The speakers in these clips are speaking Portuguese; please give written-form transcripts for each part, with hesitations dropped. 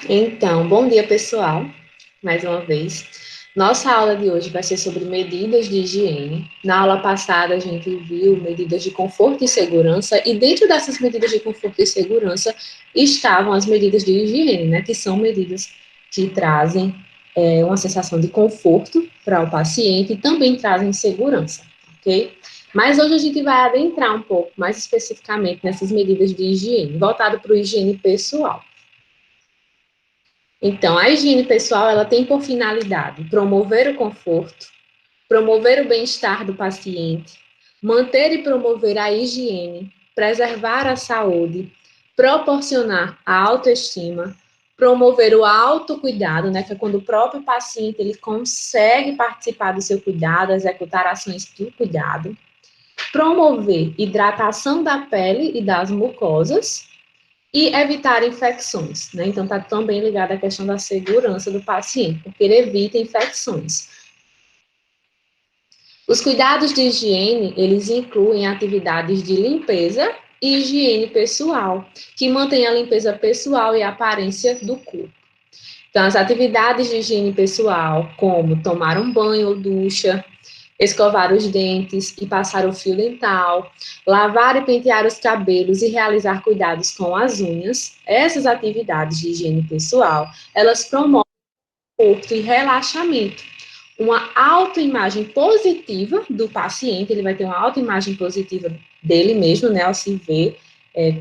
Então, bom dia, pessoal. Mais uma vez. Nossa aula de hoje vai ser sobre medidas de higiene. Na aula passada, a gente viu medidas de conforto e segurança, e dentro dessas medidas de conforto e segurança estavam as medidas de higiene, né? Que são medidas que trazem uma sensação de conforto para o paciente e também trazem segurança, ok? Mas hoje a gente vai adentrar um pouco mais especificamente nessas medidas de higiene, voltado para o higiene pessoal. Então, a higiene pessoal, ela tem por finalidade promover o conforto, promover o bem-estar do paciente, manter e promover a higiene, preservar a saúde, proporcionar a autoestima, promover o autocuidado, né, que é quando o próprio paciente ele consegue participar do seu cuidado, executar ações do cuidado, promover hidratação da pele e das mucosas, e evitar infecções, né? Então, está também ligado à questão da segurança do paciente, porque ele evita infecções. Os cuidados de higiene, eles incluem atividades de limpeza e higiene pessoal, que mantém a limpeza pessoal e a aparência do corpo. Então, as atividades de higiene pessoal, como tomar um banho ou ducha, escovar os dentes e passar o fio dental, lavar e pentear os cabelos e realizar cuidados com as unhas. Essas atividades de higiene pessoal, elas promovem conforto e relaxamento. Uma autoimagem positiva do paciente, ele vai ter uma autoimagem positiva dele mesmo, né, ao se ver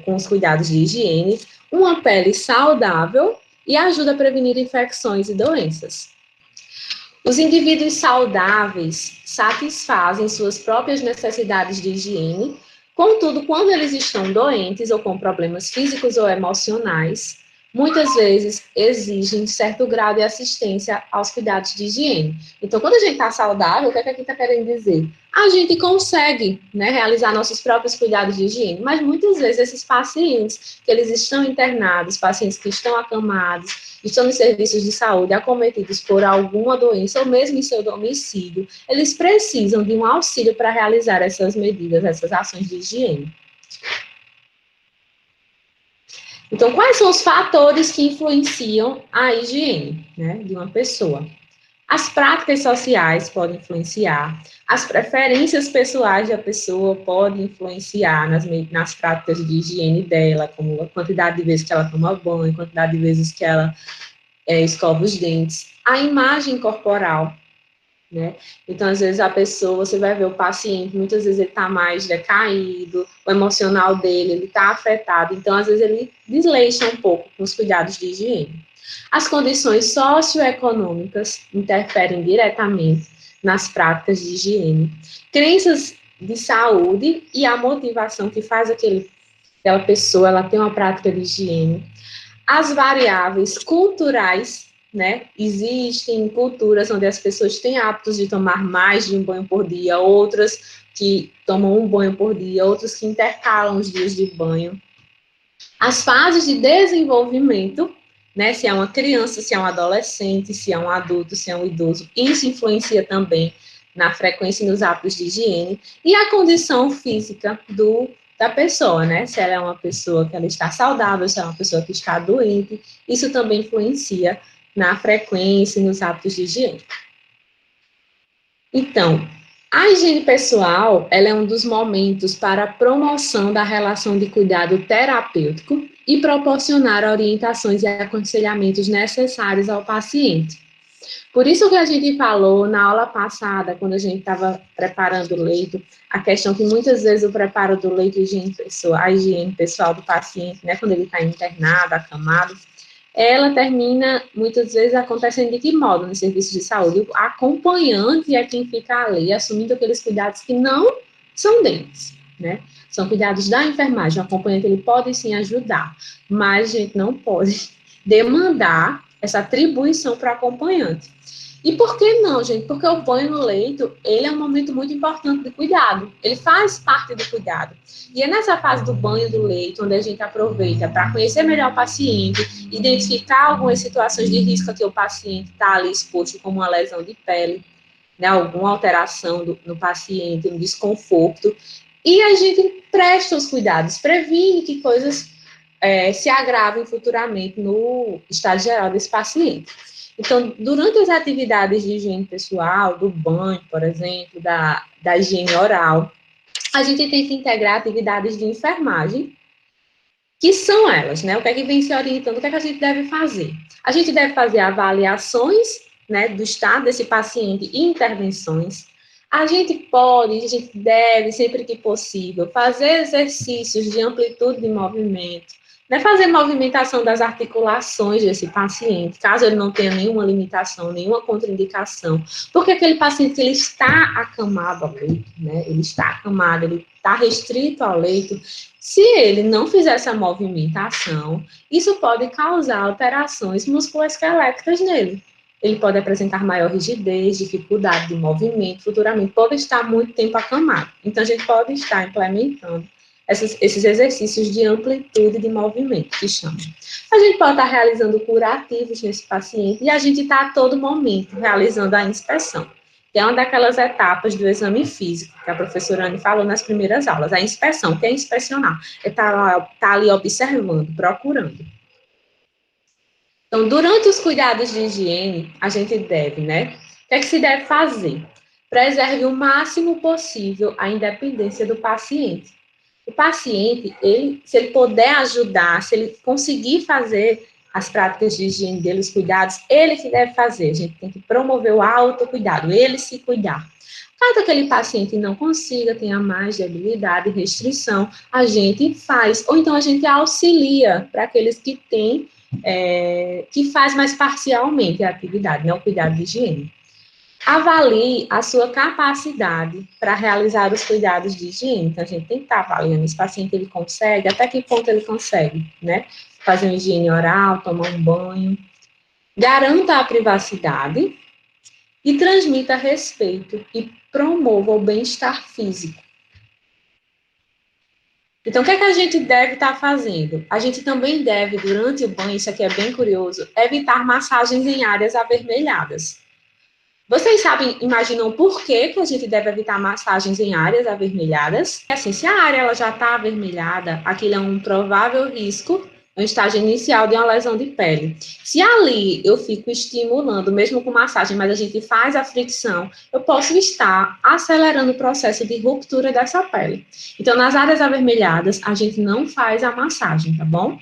com os cuidados de higiene, uma pele saudável e ajuda a prevenir infecções e doenças. Os indivíduos saudáveis satisfazem suas próprias necessidades de higiene, contudo, quando eles estão doentes ou com problemas físicos ou emocionais, muitas vezes exigem certo grau de assistência aos cuidados de higiene. Então, quando a gente está saudável, o que é que aqui está querendo dizer? A gente consegue, né, realizar nossos próprios cuidados de higiene, mas muitas vezes esses pacientes que eles estão internados, pacientes que estão acamados, estão nos serviços de saúde acometidos por alguma doença ou mesmo em seu domicílio, eles precisam de um auxílio para realizar essas medidas, essas ações de higiene. Então, quais são os fatores que influenciam a higiene, né, de uma pessoa? As práticas sociais podem influenciar, as preferências pessoais da pessoa podem influenciar nas práticas de higiene dela, como a quantidade de vezes que ela toma banho, a quantidade de vezes que ela escova os dentes, a imagem corporal, né? Então, às vezes, a pessoa, você vai ver o paciente, muitas vezes ele está mais decaído, o emocional dele, ele está afetado, então, às vezes, ele desleixa um pouco com os cuidados de higiene. As condições socioeconômicas interferem diretamente nas práticas de higiene. Crenças de saúde e a motivação que faz aquela pessoa ela ter uma prática de higiene. As variáveis culturais, né? Existem culturas onde as pessoas têm hábitos de tomar mais de um banho por dia, outras que tomam um banho por dia, outras que intercalam os dias de banho. As fases de desenvolvimento, né? Se é uma criança, se é um adolescente, se é um adulto, se é um idoso, isso influencia também na frequência e nos hábitos de higiene. E a condição física da pessoa, né? Se ela é uma pessoa que ela está saudável, se é uma pessoa que está doente, isso também influencia na frequência e nos hábitos de higiene. Então, a higiene pessoal, ela é um dos momentos para a promoção da relação de cuidado terapêutico e proporcionar orientações e aconselhamentos necessários ao paciente. Por isso que a gente falou na aula passada, quando a gente estava preparando o leito, a questão que muitas vezes o preparo do leito, a higiene pessoal do paciente, né, quando ele está internado, acamado, ela termina, muitas vezes, acontecendo de que modo no serviço de saúde? O acompanhante é quem fica ali, assumindo aqueles cuidados que não são deles, né? São cuidados da enfermagem. O acompanhante, ele pode sim ajudar, mas a gente não pode demandar essa atribuição para o acompanhante. E por que não, gente? Porque o banho no leito, ele é um momento muito importante de cuidado. Ele faz parte do cuidado. E é nessa fase do banho do leito, onde a gente aproveita para conhecer melhor o paciente, identificar algumas situações de risco que o paciente está ali exposto, como uma lesão de pele, né, alguma alteração no paciente, um desconforto, e a gente presta os cuidados, previne que coisas se agravem futuramente no estado geral desse paciente. Então, durante as atividades de higiene pessoal, do banho, por exemplo, da higiene oral, a gente tem que integrar atividades de enfermagem, que são elas, né? O que é que vem se orientando, o que é que a gente deve fazer? A gente deve fazer avaliações, né, do estado desse paciente e intervenções. A gente deve, sempre que possível, fazer exercícios de amplitude de movimento, né, fazer movimentação das articulações desse paciente, caso ele não tenha nenhuma limitação, nenhuma contraindicação, porque aquele paciente, ele está acamado ao leito, né, ele está acamado, ele está restrito ao leito. Se ele não fizer essa movimentação, isso pode causar alterações musculoesqueléticas nele. Ele pode apresentar maior rigidez, dificuldade de movimento, futuramente pode estar muito tempo acamado. Então, a gente pode estar implementando esses exercícios de amplitude de movimento, que chamam. A gente pode estar realizando curativos nesse paciente e a gente está a todo momento realizando a inspeção, que é uma daquelas etapas do exame físico, que a professora Anne falou nas primeiras aulas. A inspeção, que é inspecionar, é estar ali observando, procurando. Então, durante os cuidados de higiene, a gente deve, né? O que é que se deve fazer? Preserve o máximo possível a independência do paciente. O paciente, se ele puder ajudar, se ele conseguir fazer as práticas de higiene dele, os cuidados, ele que deve fazer. A gente tem que promover o autocuidado, ele se cuidar. Caso aquele paciente não consiga, tenha mais debilidade, restrição, a gente faz, ou então a gente auxilia para aqueles que têm, que faz mais parcialmente a atividade, né, o cuidado de higiene. Avalie a sua capacidade para realizar os cuidados de higiene. Então, a gente tem que estar avaliando esse paciente, ele consegue, até que ponto ele consegue, né? Fazer uma higiene oral, tomar um banho. Garanta a privacidade e transmita respeito e promova o bem-estar físico. Então, o que é que a gente deve estar fazendo? A gente também deve, durante o banho, isso aqui é bem curioso, evitar massagens em áreas avermelhadas. Vocês sabem, imaginam por que a gente deve evitar massagens em áreas avermelhadas? Assim, se a área ela já está avermelhada, aquilo é um provável risco, é um estágio inicial de uma lesão de pele. Se ali eu fico estimulando, mesmo com massagem, mas a gente faz a fricção, eu posso estar acelerando o processo de ruptura dessa pele. Então, nas áreas avermelhadas, a gente não faz a massagem, tá bom?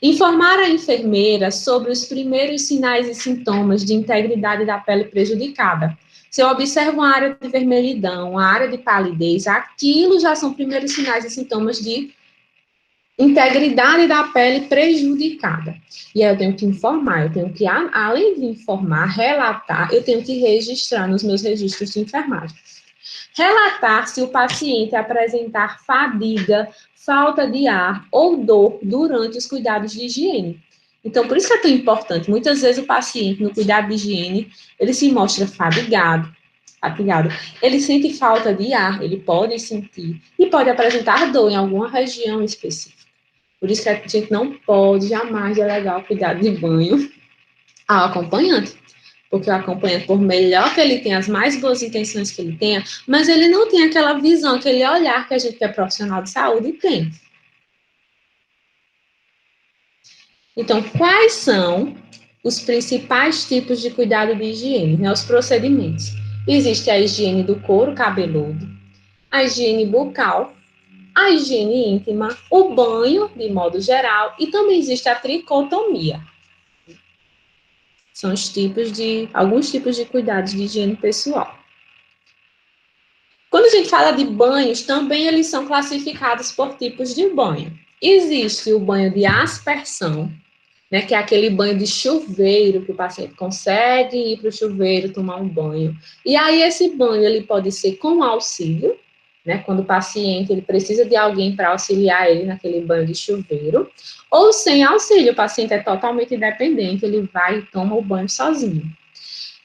Informar a enfermeira sobre os primeiros sinais e sintomas de integridade da pele prejudicada. Se eu observo uma área de vermelhidão, uma área de palidez, aquilo já são primeiros sinais e sintomas de integridade da pele prejudicada. E aí eu tenho que informar, eu tenho que, além de informar, relatar, eu tenho que registrar nos meus registros de enfermagem. Relatar se o paciente apresentar fadiga, falta de ar ou dor durante os cuidados de higiene. Então, por isso que é tão importante. Muitas vezes o paciente, no cuidado de higiene, ele se mostra fatigado. Ele sente falta de ar, ele pode sentir, e pode apresentar dor em alguma região específica. Por isso que a gente não pode jamais delegar o cuidado de banho ao acompanhante. Porque o acompanhante, por melhor que ele tenha, as mais boas intenções que ele tenha, mas ele não tem aquela visão, aquele olhar que a gente que é profissional de saúde tem. Então, quais são os principais tipos de cuidado de higiene, né, os procedimentos? Existe a higiene do couro cabeludo, a higiene bucal, a higiene íntima, o banho, de modo geral, e também existe a tricotomia. São alguns tipos de cuidados de higiene pessoal. Quando a gente fala de banhos, também eles são classificados por tipos de banho. Existe o banho de aspersão, né, que é aquele banho de chuveiro, que o paciente consegue ir para o chuveiro tomar um banho. E aí esse banho ele pode ser com auxílio, né, quando o paciente ele precisa de alguém para auxiliar ele naquele banho de chuveiro, ou sem auxílio, o paciente é totalmente independente, ele vai e toma o banho sozinho.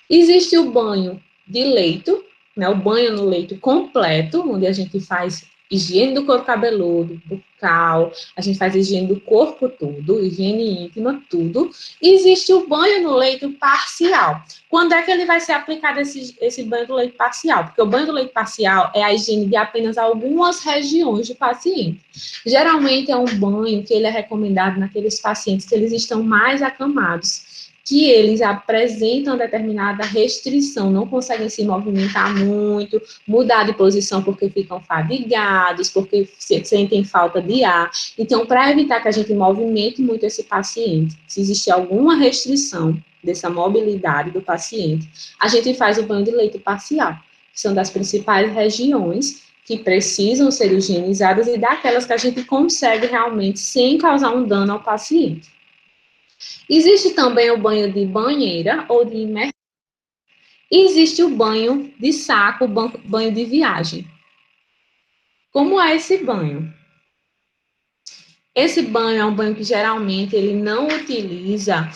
Existe o banho de leito, né, o banho no leito completo, onde a gente faz higiene do couro cabeludo, bucal, a gente faz higiene do corpo todo, higiene íntima, tudo. E existe o banho no leito parcial. Quando é que ele vai ser aplicado esse banho do leito parcial? Porque o banho do leito parcial é a higiene de apenas algumas regiões do paciente. Geralmente é um banho que ele é recomendado naqueles pacientes que eles estão mais acamados, que eles apresentam determinada restrição, não conseguem se movimentar muito, mudar de posição porque ficam fadigados, porque sentem falta de ar. Então, para evitar que a gente movimente muito esse paciente, se existe alguma restrição dessa mobilidade do paciente, a gente faz o banho de leito parcial, que são das principais regiões que precisam ser higienizadas e daquelas que a gente consegue realmente sem causar um dano ao paciente. Existe também o banho de banheira ou de imersão. Existe o banho de saco, banho de viagem. Como é esse banho? Esse banho é um banho que geralmente ele não utiliza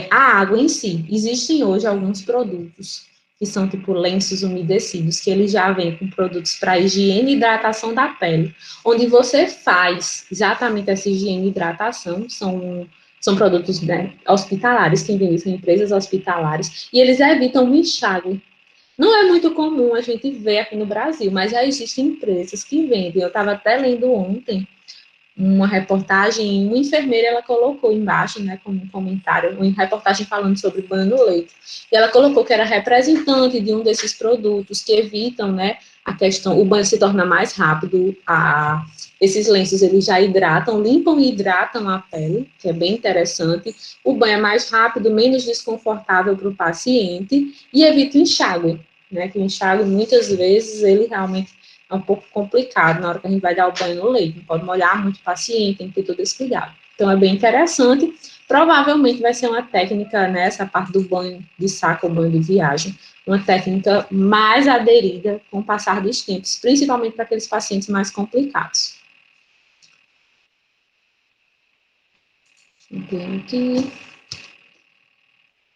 a água em si. Existem hoje alguns produtos que são tipo lenços umedecidos, que ele já vem com produtos para higiene e hidratação da pele, onde você faz exatamente essa higiene e hidratação, são produtos, né, hospitalares, quem vende são empresas hospitalares, e eles evitam o enxágue. Não é muito comum a gente ver aqui no Brasil, mas já existem empresas que vendem. Eu estava até lendo ontem uma reportagem, uma enfermeira, ela colocou embaixo, né, como um comentário, uma reportagem falando sobre banho no leito, e ela colocou que era representante de um desses produtos que evitam, né, a questão, o banho se torna mais rápido, esses lenços, eles já hidratam, limpam e hidratam a pele, que é bem interessante, o banho é mais rápido, menos desconfortável para o paciente, e evita o enxágue, né, que o enxágue, muitas vezes, ele realmente é um pouco complicado na hora que a gente vai dar o banho no leito. Não pode molhar muito o paciente, tem que ter todo esse cuidado. Então, é bem interessante. Provavelmente vai ser uma técnica, nessa parte do banho de saco ou banho de viagem, uma técnica mais aderida com o passar dos tempos, principalmente para aqueles pacientes mais complicados. Aqui.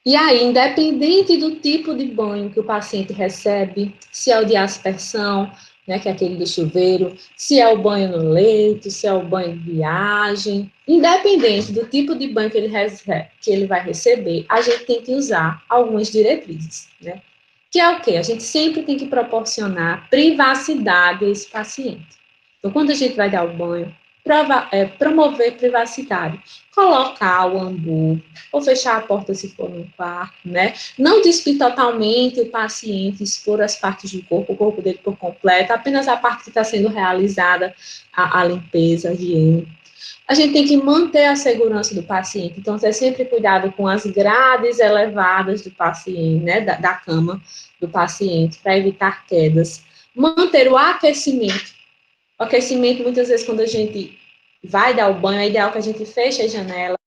E aí, independente do tipo de banho que o paciente recebe, se é o de aspersão, né, que é aquele do chuveiro, se é o banho no leito, se é o banho de viagem, independente do tipo de banho que ele vai receber, a gente tem que usar algumas diretrizes, né? Que é o quê? A gente sempre tem que proporcionar privacidade a esse paciente. Então, quando a gente vai dar o banho, promover privacidade, colocar o ambu, ou fechar a porta se for no quarto, né? Não despir totalmente o paciente, expor as partes do corpo, o corpo dele por completo, apenas a parte que está sendo realizada, a limpeza, a higiene. A gente tem que manter a segurança do paciente, então ter sempre cuidado com as grades elevadas do paciente, né, da cama do paciente, para evitar quedas. Manter o aquecimento. O aquecimento, muitas vezes, quando a gente vai dar o banho, é ideal que a gente feche a janela,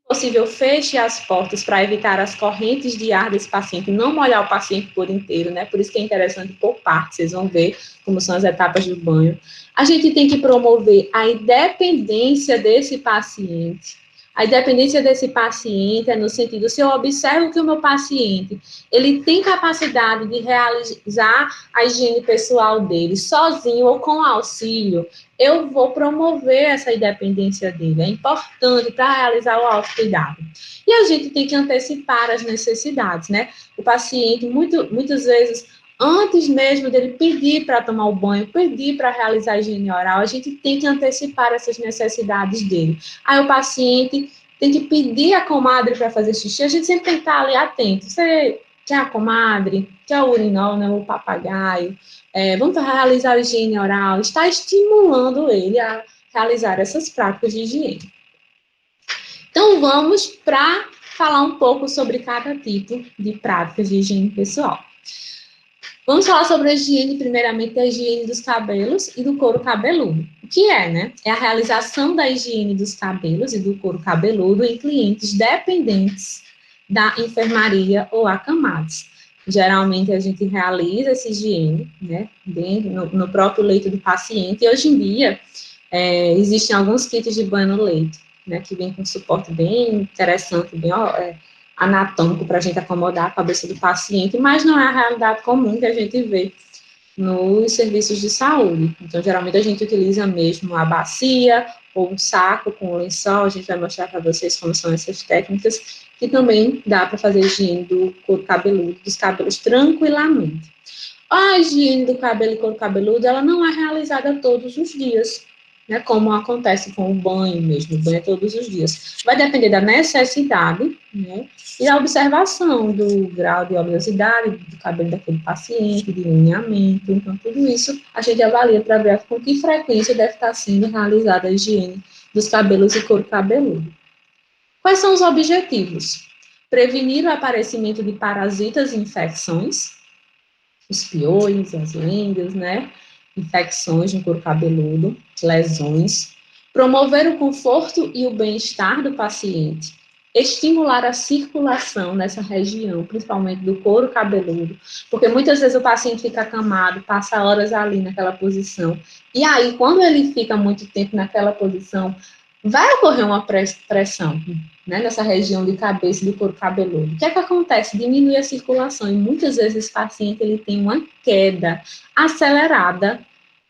possível, feche as portas para evitar as correntes de ar desse paciente, não molhar o paciente por inteiro, né? Por isso que é interessante por partes, vocês vão ver como são as etapas do banho. A gente tem que promover a independência desse paciente. A independência desse paciente é no sentido, se eu observo que o meu paciente, ele tem capacidade de realizar a higiene pessoal dele sozinho ou com auxílio, eu vou promover essa independência dele. É importante para realizar o autocuidado. E a gente tem que antecipar as necessidades, né? O paciente, muitas vezes, antes mesmo dele pedir para tomar o banho, pedir para realizar a higiene oral, a gente tem que antecipar essas necessidades dele. Aí o paciente tem que pedir a comadre para fazer xixi, a gente sempre tem que estar ali atento. Você quer a comadre? Quer o urinol, né? O papagaio? Vamos realizar a higiene oral, está estimulando ele a realizar essas práticas de higiene. Então, vamos para falar um pouco sobre cada tipo de práticas de higiene pessoal. Vamos falar sobre a higiene, primeiramente, a higiene dos cabelos e do couro cabeludo. O que é, né? É a realização da higiene dos cabelos e do couro cabeludo em clientes dependentes da enfermaria ou acamados. Geralmente, a gente realiza essa higiene, né, bem no próprio leito do paciente. E, hoje em dia, existem alguns kits de banho no leito, né, que vem com suporte bem interessante, bem anatômico para a gente acomodar a cabeça do paciente, mas não é a realidade comum que a gente vê nos serviços de saúde. Então, geralmente a gente utiliza mesmo a bacia ou um saco com lençol. A gente vai mostrar para vocês como são essas técnicas, que também dá para fazer higiene do couro cabeludo, dos cabelos tranquilamente. A higiene do cabelo e couro cabeludo, ela não é realizada todos os dias, né, como acontece com o banho mesmo, o banho é todos os dias. Vai depender da necessidade, né, e da observação do grau de oleosidade do cabelo daquele paciente, de alinhamento. Então, tudo isso a gente avalia para ver com que frequência deve estar sendo realizada a higiene dos cabelos e couro cabeludo. Quais são os objetivos? Prevenir o aparecimento de parasitas e infecções, os piolhos, as lendas, né? Infecções no couro cabeludo, lesões. Promover o conforto e o bem-estar do paciente. Estimular a circulação nessa região, principalmente do couro cabeludo, porque muitas vezes o paciente fica acamado, passa horas ali naquela posição, e aí, quando ele fica muito tempo naquela posição, vai ocorrer uma pressão, né, nessa região de cabeça e do couro cabeludo. O que é que acontece? Diminui a circulação e muitas vezes esse paciente ele tem uma queda acelerada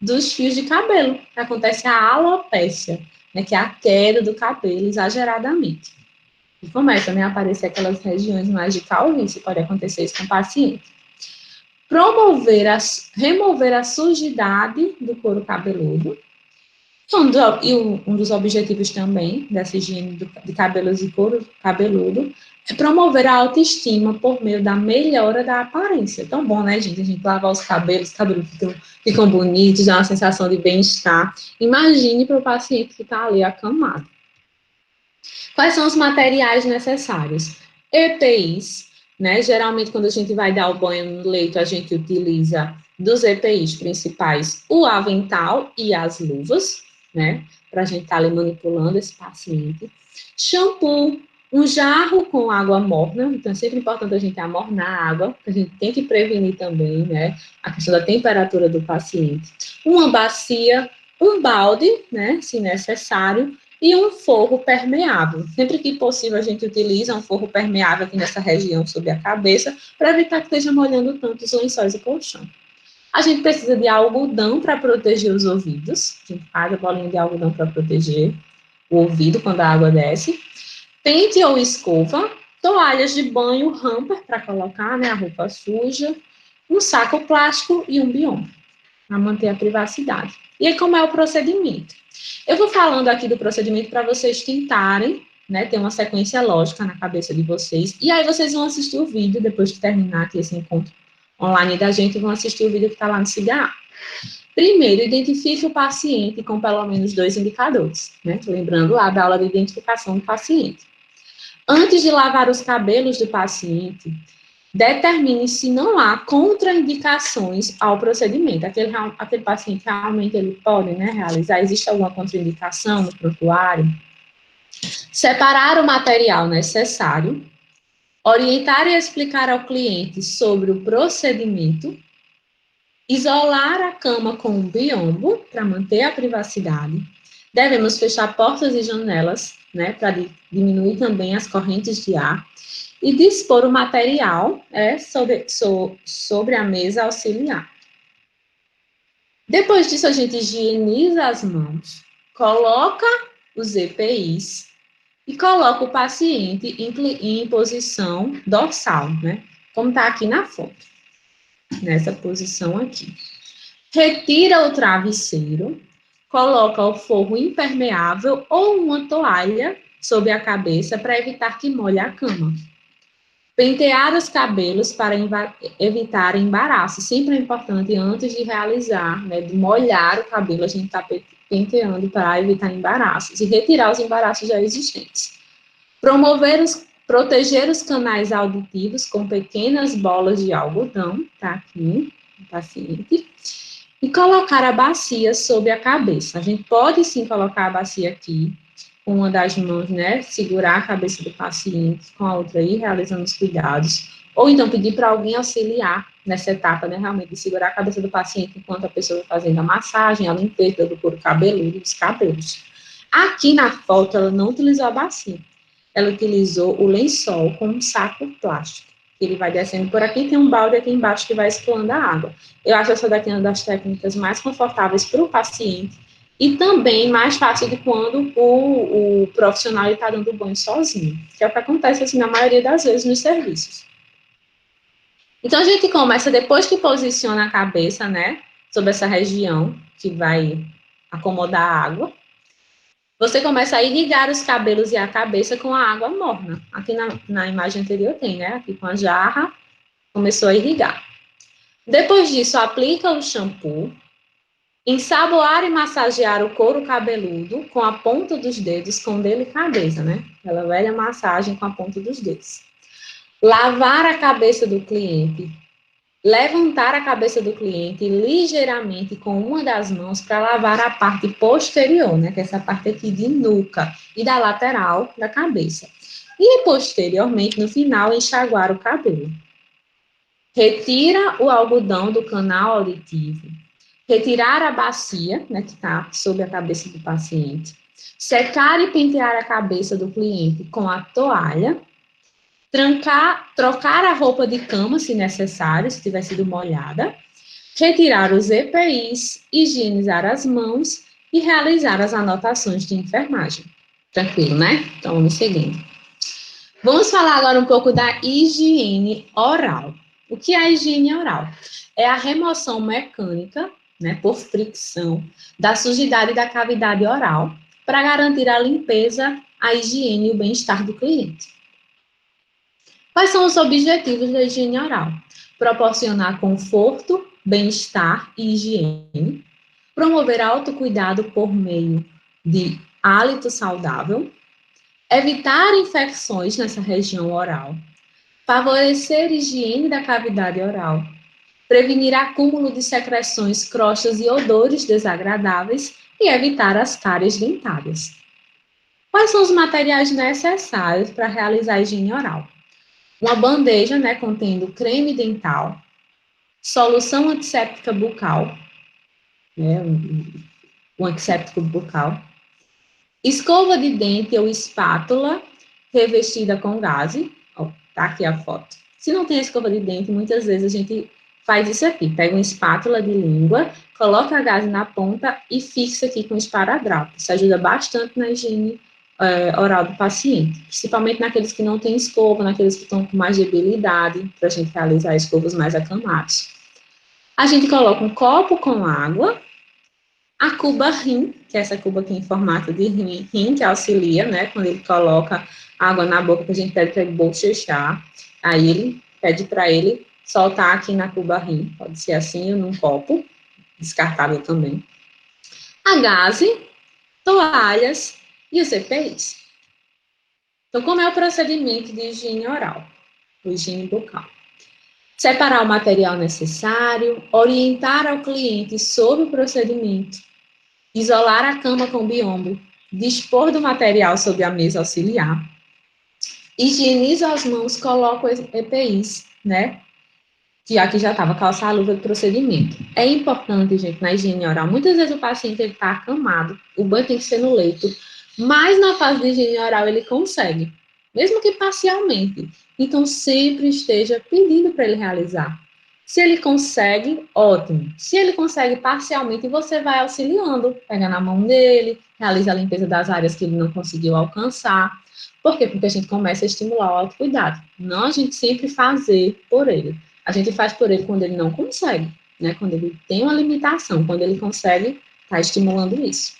dos fios de cabelo. Acontece a alopécia, né, que é a queda do cabelo exageradamente. E começa, né, a aparecer aquelas regiões mais de calvície, pode acontecer isso com o paciente. Remover a sujidade do couro cabeludo. Um dos objetivos também dessa higiene de cabelos e couro cabeludo é promover a autoestima por meio da melhora da aparência. Tão bom, né, gente? A gente lavar os cabelos ficam bonitos, dá uma sensação de bem-estar. Imagine para o paciente que está ali acamado. Quais são os materiais necessários? EPIs, né? Geralmente, quando a gente vai dar o banho no leito, a gente utiliza dos EPIs principais o avental e as luvas, né? Para a gente estar ali manipulando esse paciente. Shampoo, um jarro com água morna, então é sempre importante a gente amornar a água, porque a gente tem que prevenir também, né? A questão da temperatura do paciente. Uma bacia, um balde, né? Se necessário, e um forro permeável. Sempre que possível, a gente utiliza um forro permeável aqui nessa região sobre a cabeça, para evitar que esteja molhando tanto os lençóis e colchão. A gente precisa de algodão para proteger os ouvidos. A gente faz a bolinha de algodão para proteger o ouvido quando a água desce. Pente ou escova, toalhas de banho, hamper para colocar, né, a roupa suja, um saco plástico e um biombo, para manter a privacidade. E aí, como é o procedimento? Eu vou falando aqui do procedimento para vocês tentarem, né, ter uma sequência lógica na cabeça de vocês, e aí vocês vão assistir o vídeo, depois de terminar aqui esse encontro online da gente, vão assistir o vídeo que está lá no CIGA. Primeiro, identifique o paciente com pelo menos 2 indicadores, né, lembrando lá da aula de identificação do paciente. Antes de lavar os cabelos do paciente, determine se não há contraindicações ao procedimento. Aquele paciente realmente ele pode, né, realizar, existe alguma contraindicação no prontuário? Separar o material necessário, orientar e explicar ao cliente sobre o procedimento, isolar a cama com um biombo para manter a privacidade. Devemos fechar portas e janelas, né, para diminuir também as correntes de ar. E dispor o material sobre a mesa auxiliar. Depois disso, a gente higieniza as mãos, coloca os EPIs e coloca o paciente em posição dorsal, né? Como está aqui na foto, nessa posição aqui. Retira o travesseiro, coloca o forro impermeável ou uma toalha sobre a cabeça para evitar que molhe a cama. Pentear os cabelos para evitar embaraço. Sempre é importante, antes de realizar, né, de molhar o cabelo, a gente está penteando para evitar embaraços e retirar os embaraços já existentes. Proteger os canais auditivos com pequenas bolas de algodão, tá aqui, o paciente, e colocar a bacia sobre a cabeça. A gente pode sim colocar a bacia aqui, com uma das mãos, né, segurar a cabeça do paciente, com a outra aí, realizando os cuidados, ou então pedir para alguém auxiliar nessa etapa, né, realmente, de segurar a cabeça do paciente enquanto a pessoa está fazendo a massagem, a limpeza do couro cabeludo, dos cabelos. Aqui na foto, ela não utilizou a bacia, ela utilizou o lençol com um saco plástico. Ele vai descendo por aqui, tem um balde aqui embaixo que vai escoando a água. Eu acho essa daqui uma das técnicas mais confortáveis para o paciente e também mais fácil de quando o profissional está dando banho sozinho, que é o que acontece assim, na maioria das vezes nos serviços. Então, a gente começa, depois que posiciona a cabeça, né, sobre essa região que vai acomodar a água, você começa a irrigar os cabelos e a cabeça com a água morna. Aqui na imagem anterior tem, né, aqui com a jarra, começou a irrigar. Depois disso, aplica o shampoo, ensaboar e massagear o couro cabeludo com a ponta dos dedos com delicadeza, né, aquela velha massagem com a ponta dos dedos. Lavar a cabeça do cliente, levantar a cabeça do cliente ligeiramente com uma das mãos para lavar a parte posterior, né, que é essa parte aqui de nuca e da lateral da cabeça. E posteriormente, no final, enxaguar o cabelo. Retira o algodão do canal auditivo. Retirar a bacia, né, que está sobre a cabeça do paciente. Secar e pentear a cabeça do cliente com a toalha. Trocar a roupa de cama, se necessário, se tiver sido molhada, retirar os EPIs, higienizar as mãos e realizar as anotações de enfermagem. Tranquilo, né? Então, vamos seguindo. Vamos falar agora um pouco da higiene oral. O que é a higiene oral? É a remoção mecânica, né, por fricção, da sujidade da cavidade oral para garantir a limpeza, a higiene e o bem-estar do cliente. Quais são os objetivos da higiene oral? Proporcionar conforto, bem-estar e higiene, promover autocuidado por meio de hálito saudável, evitar infecções nessa região oral, favorecer higiene da cavidade oral, prevenir acúmulo de secreções, crostas e odores desagradáveis e evitar as cáries dentárias. Quais são os materiais necessários para realizar a higiene oral? Uma bandeja, né, contendo creme dental, solução antisséptica bucal, né, um antisséptico bucal, escova de dente ou espátula revestida com gaze, ó, tá aqui a foto. Se não tem escova de dente, muitas vezes a gente faz isso aqui, pega uma espátula de língua, coloca a gaze na ponta e fixa aqui com esparadrapo. Isso ajuda bastante na higiene oral do paciente, principalmente naqueles que não têm escova, naqueles que estão com mais debilidade, para a gente realizar escovas mais acamadas. A gente coloca um copo com água, a cuba rim, que é essa cuba aqui em formato de rim que auxilia, né, quando ele coloca água na boca, que a gente pede para ele bochechar, aí ele pede para ele soltar aqui na cuba rim, pode ser assim ou num copo, descartável também. A gaze, toalhas, e os EPIs. Então, como é o procedimento de higiene oral, ou higiene bucal? Separar o material necessário, orientar ao cliente sobre o procedimento, isolar a cama com biombo, dispor do material sobre a mesa auxiliar, higieniza as mãos, coloca os EPIs, né? Que aqui já estava, calçar a luva de procedimento. É importante, gente, na higiene oral, muitas vezes o paciente está acamado, o banho tem que ser no leito, mas na fase de higiene oral ele consegue, mesmo que parcialmente. Então, sempre esteja pedindo para ele realizar. Se ele consegue, ótimo. Se ele consegue parcialmente, você vai auxiliando, pega na mão dele, realiza a limpeza das áreas que ele não conseguiu alcançar. Por quê? Porque a gente começa a estimular o autocuidado. Não a gente sempre fazer por ele. A gente faz por ele quando ele não consegue, né? Quando ele tem uma limitação, quando ele consegue, está estimulando isso.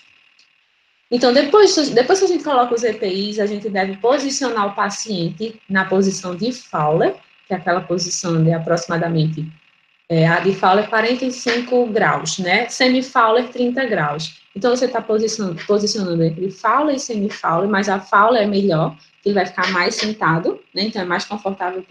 Então, depois que a gente coloca os EPIs, a gente deve posicionar o paciente na posição de Fowler, que é aquela posição de aproximadamente, a de Fowler 45 graus, né? Semi-Fowler 30 graus. Então, você está posicionando entre Fowler e semi-Fowler, mas a Fowler é melhor, que ele vai ficar mais sentado, né? Então, é mais confortável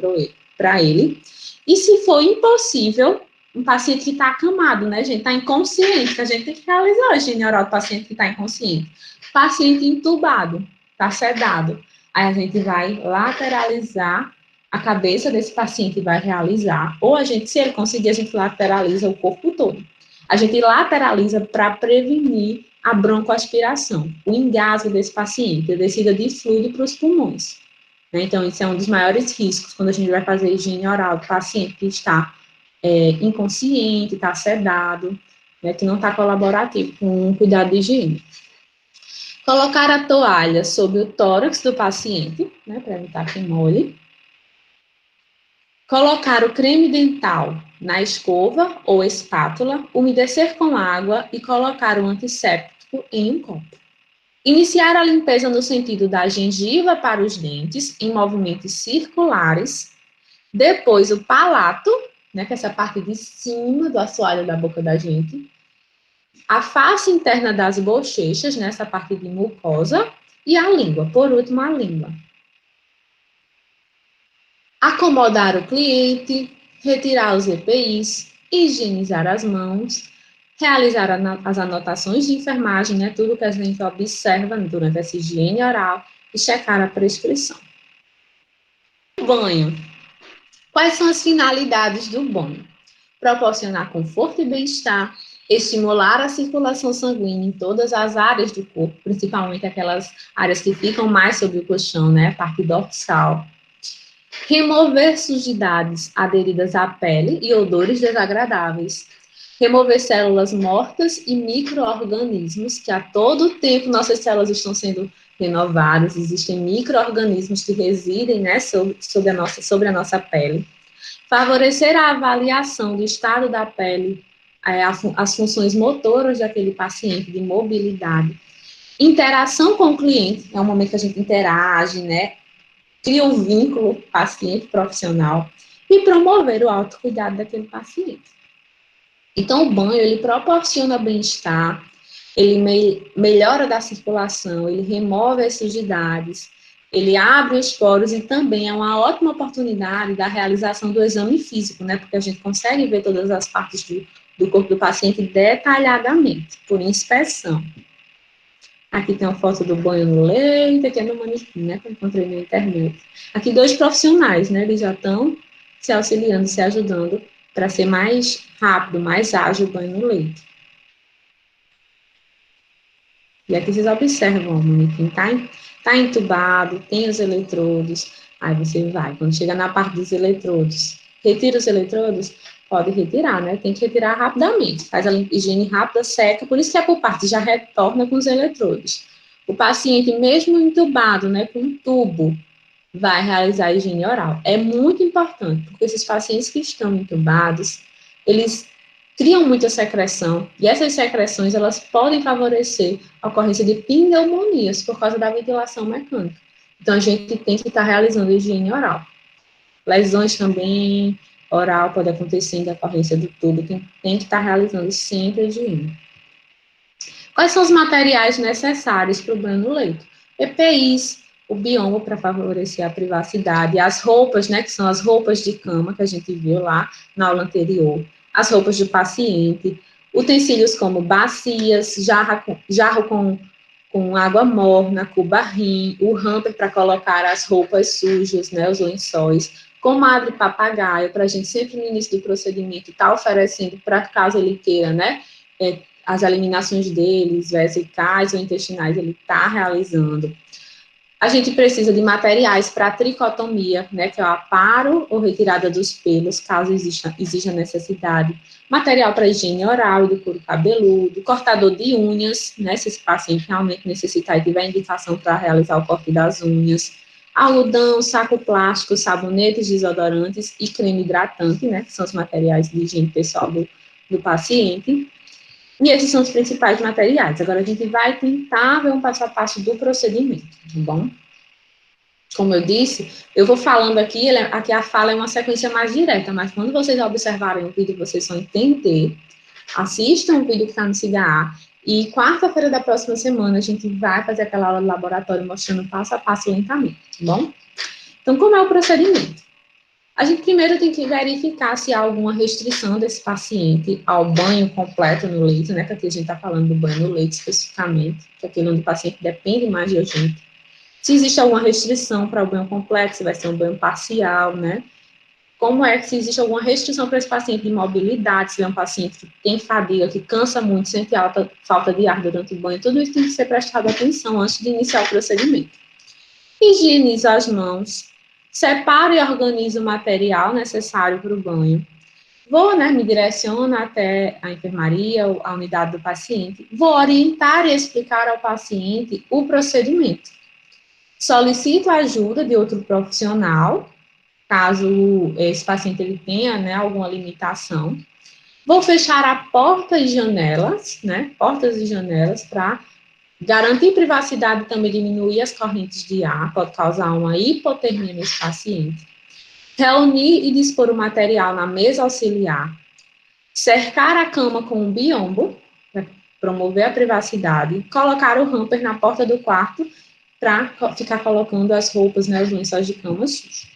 para ele. E se for impossível, um paciente que está acamado, né, gente, está inconsciente, que a gente tem que realizar a higiene oral do paciente que está inconsciente. Paciente entubado, está sedado. Aí a gente vai lateralizar a cabeça desse paciente, vai realizar, ou a gente, se ele conseguir, a gente lateraliza o corpo todo. A gente lateraliza para prevenir a broncoaspiração, o engasgo desse paciente, a descida de fluido para os pulmões. né? Então, isso é um dos maiores riscos quando a gente vai fazer higiene oral do paciente que está inconsciente, está sedado, né, que não está colaborativo com o cuidado de higiene. Colocar a toalha sobre o tórax do paciente, né, para evitar que molhe. Colocar o creme dental na escova ou espátula, umedecer com água e colocar o antisséptico em um copo. Iniciar a limpeza no sentido da gengiva para os dentes, em movimentos circulares. Depois, o palato, né, que é essa parte de cima do assoalho da boca da gente. A face interna das bochechas, nessa parte de mucosa. E a língua, por último, a língua. Acomodar o cliente, retirar os EPIs, higienizar as mãos, realizar as anotações de enfermagem, né, tudo que a gente observa durante essa higiene oral e checar a prescrição. O banho. Quais são as finalidades do banho? Proporcionar conforto e bem-estar, estimular a circulação sanguínea em todas as áreas do corpo, principalmente aquelas áreas que ficam mais sobre o colchão, né, a parte dorsal. Remover sujidades aderidas à pele e odores desagradáveis. Remover células mortas e micro-organismos, que a todo tempo nossas células estão sendo renovadas, existem micro-organismos que residem, né, sobre a nossa pele. Favorecer a avaliação do estado da pele, as funções motoras daquele paciente, de mobilidade. Interação com o cliente, é um momento que a gente interage, né, cria um vínculo paciente-profissional e promover o autocuidado daquele paciente. Então, o banho, ele proporciona bem-estar, ele melhora da circulação, ele remove as sujidades, ele abre os poros e também é uma ótima oportunidade da realização do exame físico, né? Porque a gente consegue ver todas as partes do corpo do paciente detalhadamente, por inspeção. Aqui tem uma foto do banho no leito, aqui é no manequim, né, que eu encontrei na internet. Aqui 2 profissionais, né, eles já estão se auxiliando, se ajudando para ser mais rápido, mais ágil o banho no leito. E aqui vocês observam, o manequim tá entubado, tem os eletrodos, aí você vai, quando chega na parte dos eletrodos, retira os eletrodos, pode retirar, né, tem que retirar rapidamente, faz a higiene rápida, seca, por isso que a por parte já retorna com os eletrodos. O paciente, mesmo entubado, né, com um tubo, vai realizar a higiene oral. É muito importante, porque esses pacientes que estão entubados, eles criam muita secreção, e essas secreções, elas podem favorecer a ocorrência de pneumonias por causa da ventilação mecânica. Então, a gente tem que estar realizando a higiene oral. Lesões também, oral, pode acontecer em decorrência do tubo, tem que estar realizando sempre a higiene. Quais são os materiais necessários para o banho no leito? EPIs, o biombo para favorecer a privacidade, as roupas, né, que são as roupas de cama que a gente viu lá na aula anterior, as roupas do paciente, utensílios como bacias, jarro com água morna, cuba-rim, o hamper para colocar as roupas sujas, né, os lençóis, comadre papagaio, para a gente sempre no início do procedimento estar oferecendo para caso ele queira, né, as eliminações deles, vesicais ou intestinais, ele está realizando. A gente precisa de materiais para tricotomia, né, que é o aparo ou retirada dos pelos, caso exista necessidade. Material para higiene oral e do couro cabeludo, cortador de unhas, né, se esse paciente realmente necessitar e tiver indicação para realizar o corte das unhas. Algodão, saco plástico, sabonetes, desodorantes e creme hidratante, né, que são os materiais de higiene pessoal do paciente. E esses são os principais materiais. Agora, a gente vai tentar ver um passo a passo do procedimento, tá bom? Como eu disse, eu vou falando aqui, aqui a fala é uma sequência mais direta, mas quando vocês observarem o vídeo, vocês vão entender. Assistam o vídeo que está no CIGA. E quarta-feira da próxima semana, a gente vai fazer aquela aula de laboratório mostrando passo a passo lentamente, tá bom? Então, como é o procedimento? A gente primeiro tem que verificar se há alguma restrição desse paciente ao banho completo no leito, né? Que aqui a gente está falando do banho no leito especificamente, que é aquele onde o paciente depende mais de gente. Se existe alguma restrição para o banho completo, se vai ser um banho parcial, né? Como é que se existe alguma restrição para esse paciente de mobilidade, se é um paciente que tem fadiga, que cansa muito, sente alta falta de ar durante o banho, tudo isso tem que ser prestado atenção antes de iniciar o procedimento. Higienizo as mãos, separo e organizo o material necessário para o banho. Vou, né, me direciono até a enfermaria, a unidade do paciente. Vou orientar e explicar ao paciente o procedimento. Solicito a ajuda de outro profissional, caso esse paciente ele tenha, né, alguma limitação. Vou fechar a porta e janelas, né, portas e janelas, para garantir privacidade e também diminuir as correntes de ar, pode causar uma hipotermia nesse paciente. Reunir e dispor o material na mesa auxiliar. Cercar a cama com um biombo, para promover a privacidade. Colocar o hamper na porta do quarto, para ficar colocando as roupas, né, os lençóis de cama sujos.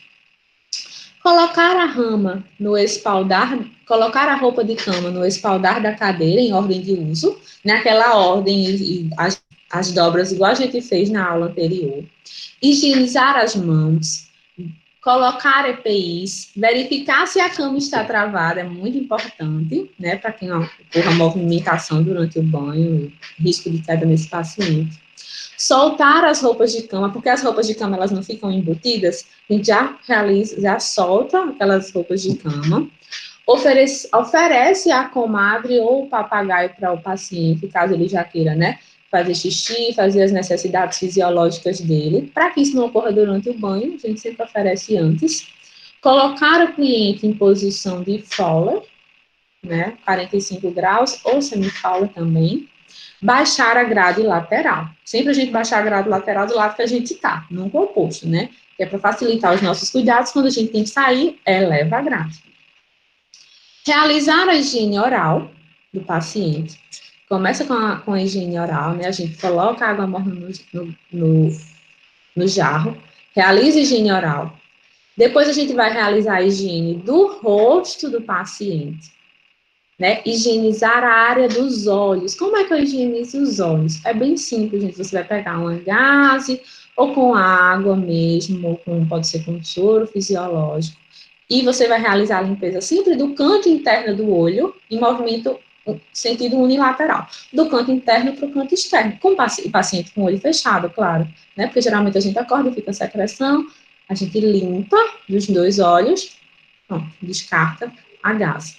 Colocar a rama no espaldar, colocar a roupa de cama no espaldar da cadeira em ordem de uso, naquela ordem e as dobras igual a gente fez na aula anterior. Higienizar as mãos, colocar EPIs, verificar se a cama está travada, é muito importante, né, para quem ocorra movimentação durante o banho, risco de queda nesse paciente. Soltar as roupas de cama, porque as roupas de cama elas não ficam embutidas, a gente já solta aquelas roupas de cama, oferece a comadre ou o papagaio para o paciente, caso ele já queira, né, fazer xixi, fazer as necessidades fisiológicas dele, para que isso não ocorra durante o banho, a gente sempre oferece antes. Colocar o cliente em posição de Fowler, né, 45 graus, ou semi-Fowler também. Baixar a grade lateral. Sempre a gente baixar a grade lateral do lado que a gente está, nunca o oposto, né? Que é para facilitar os nossos cuidados, quando a gente tem que sair, eleva a grade. Realizar a higiene oral do paciente. Começa com a higiene oral, né? A gente coloca a água morna no jarro, realiza a higiene oral. Depois a gente vai realizar a higiene do rosto do paciente, né? Higienizar a área dos olhos. Como é que eu higienizo os olhos? É bem simples, gente. Você vai pegar uma gaze, ou com água mesmo, ou pode ser com soro fisiológico. E você vai realizar a limpeza sempre do canto interno do olho, em movimento sentido unilateral, do canto interno para o canto externo, com o paciente com o olho fechado, claro, né? Porque geralmente a gente acorda, fica a secreção, a gente limpa dos dois olhos, pronto, descarta a gaze.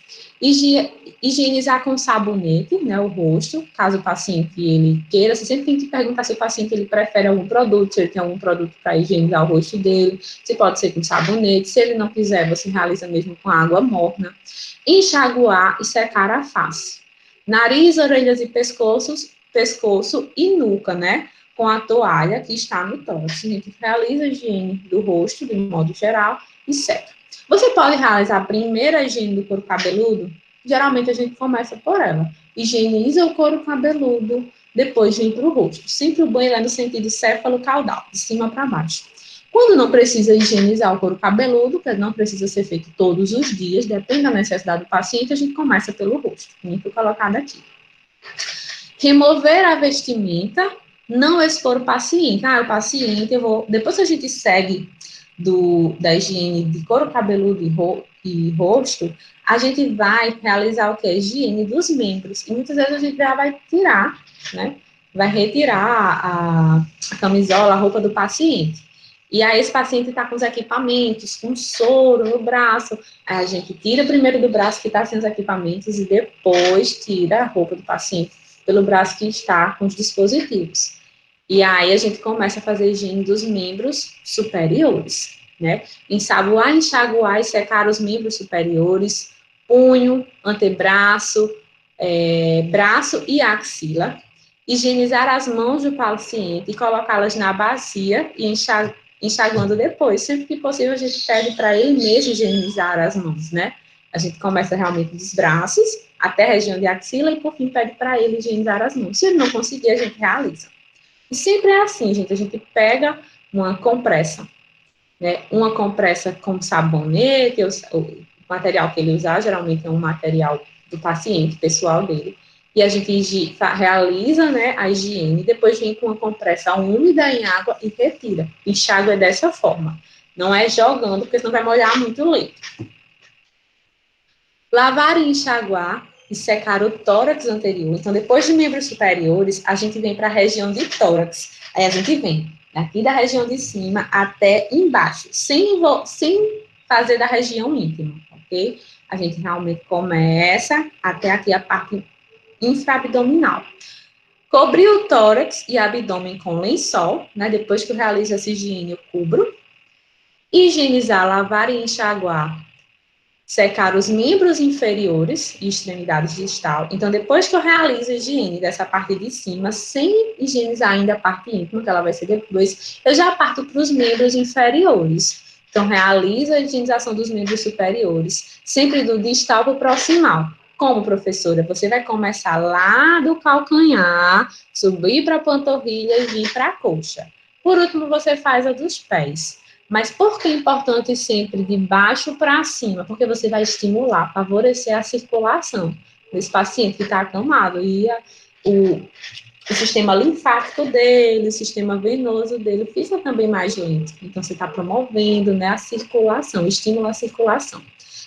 Higienizar com sabonete, né, o rosto, caso o paciente ele queira, você sempre tem que perguntar se o paciente ele prefere algum produto, se ele tem algum produto para higienizar o rosto dele, se pode ser com sabonete, se ele não quiser, você realiza mesmo com água morna. Enxaguar e secar a face. Nariz, orelhas e pescoço e nuca, né, com a toalha que está no tórax. A gente realiza a higiene do rosto, de modo geral, e seca. Você pode realizar a primeira higiene do couro cabeludo? Geralmente a gente começa por ela. Higieniza o couro cabeludo, depois vem para o rosto. Sempre o banho é no sentido céfalo-caudal, de cima para baixo. Quando não precisa higienizar o couro cabeludo, que não precisa ser feito todos os dias, depende da necessidade do paciente, a gente começa pelo rosto, como foi colocado aqui. Remover a vestimenta, não expor o paciente. O paciente, depois que a gente segue da higiene de couro cabeludo e rosto, a gente vai realizar o que? A higiene dos membros. E muitas vezes a gente já vai tirar, né? Vai retirar a camisola, a roupa do paciente. E aí esse paciente está com os equipamentos, com soro no braço. Aí a gente tira primeiro do braço que está sem os equipamentos e depois tira a roupa do paciente pelo braço que está com os dispositivos. E aí a gente começa a fazer a higiene dos membros superiores, né? Ensaboar, enxaguar e secar os membros superiores, punho, antebraço, braço e axila. Higienizar as mãos do paciente e colocá-las na bacia e enxaguando depois. Sempre que possível, a gente pede para ele mesmo higienizar as mãos, né? A gente começa realmente dos braços até a região de axila e, por fim, pede para ele higienizar as mãos. Se ele não conseguir, a gente realiza. E sempre é assim, gente, a gente pega uma compressa, né? Uma compressa com sabonete, o material que ele usar, geralmente é um material do paciente, pessoal dele, e a gente realiza, né, a higiene, depois vem com uma compressa úmida em água e retira. Enxágua é dessa forma, não é jogando, porque senão vai molhar muito o leito. Lavar e enxaguar e secar o tórax anterior. Então, depois de membros superiores, a gente vem para a região de tórax. Aí a gente vem daqui da região de cima até embaixo, sem fazer da região íntima, ok? A gente realmente começa até aqui a parte infraabdominal. Cobrir o tórax e abdômen com lençol, né? Depois que eu realizo essa higiene, eu cubro. Higienizar, lavar e enxaguar. Secar os membros inferiores e extremidades distal. Então, depois que eu realizo a higiene dessa parte de cima, sem higienizar ainda a parte íntima, que ela vai ser depois, eu já parto para os membros inferiores. Então, realizo a higienização dos membros superiores, sempre do distal para o proximal. Como, professora? Você vai começar lá do calcanhar, subir para a panturrilha e vir para a coxa. Por último, você faz a dos pés. Mas por que é importante sempre de baixo para cima? Porque você vai estimular, favorecer a circulação desse paciente que está acamado e o sistema linfático dele, o sistema venoso dele fica também mais lento. Então, você está promovendo, né, a circulação, estimula a circulação.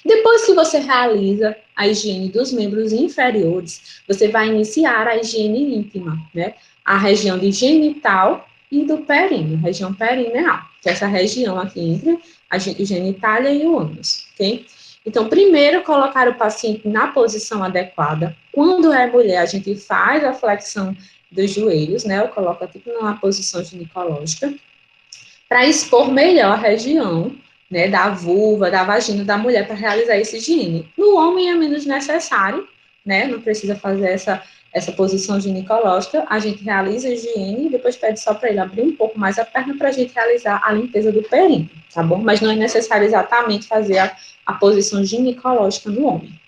Depois que você realiza a higiene dos membros inferiores, você vai iniciar a higiene íntima, né? A região de genital e do períneo, região perineal, que é essa região aqui entre a genitália e o ânus, ok? Então, primeiro, colocar o paciente na posição adequada. Quando é mulher, a gente faz a flexão dos joelhos, né? Eu coloco aqui numa posição ginecológica, para expor melhor a região, né, da vulva, da vagina da mulher para realizar essa higiene. No homem é menos necessário, né? Não precisa fazer essa posição ginecológica, a gente realiza a higiene e depois pede só para ele abrir um pouco mais a perna para a gente realizar a limpeza do períneo, tá bom? Mas não é necessário exatamente fazer a posição ginecológica no homem.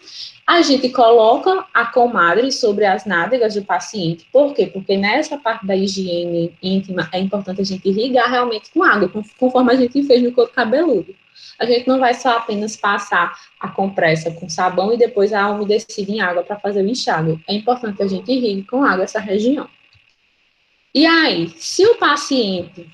A gente coloca a comadre sobre as nádegas do paciente. Por quê? Porque nessa parte da higiene íntima é importante a gente irrigar realmente com água, conforme a gente fez no couro cabeludo. A gente não vai só apenas passar a compressa com sabão e depois a umedecida em água para fazer o enxágue. É importante a gente irrigue com água essa região. E aí, se o paciente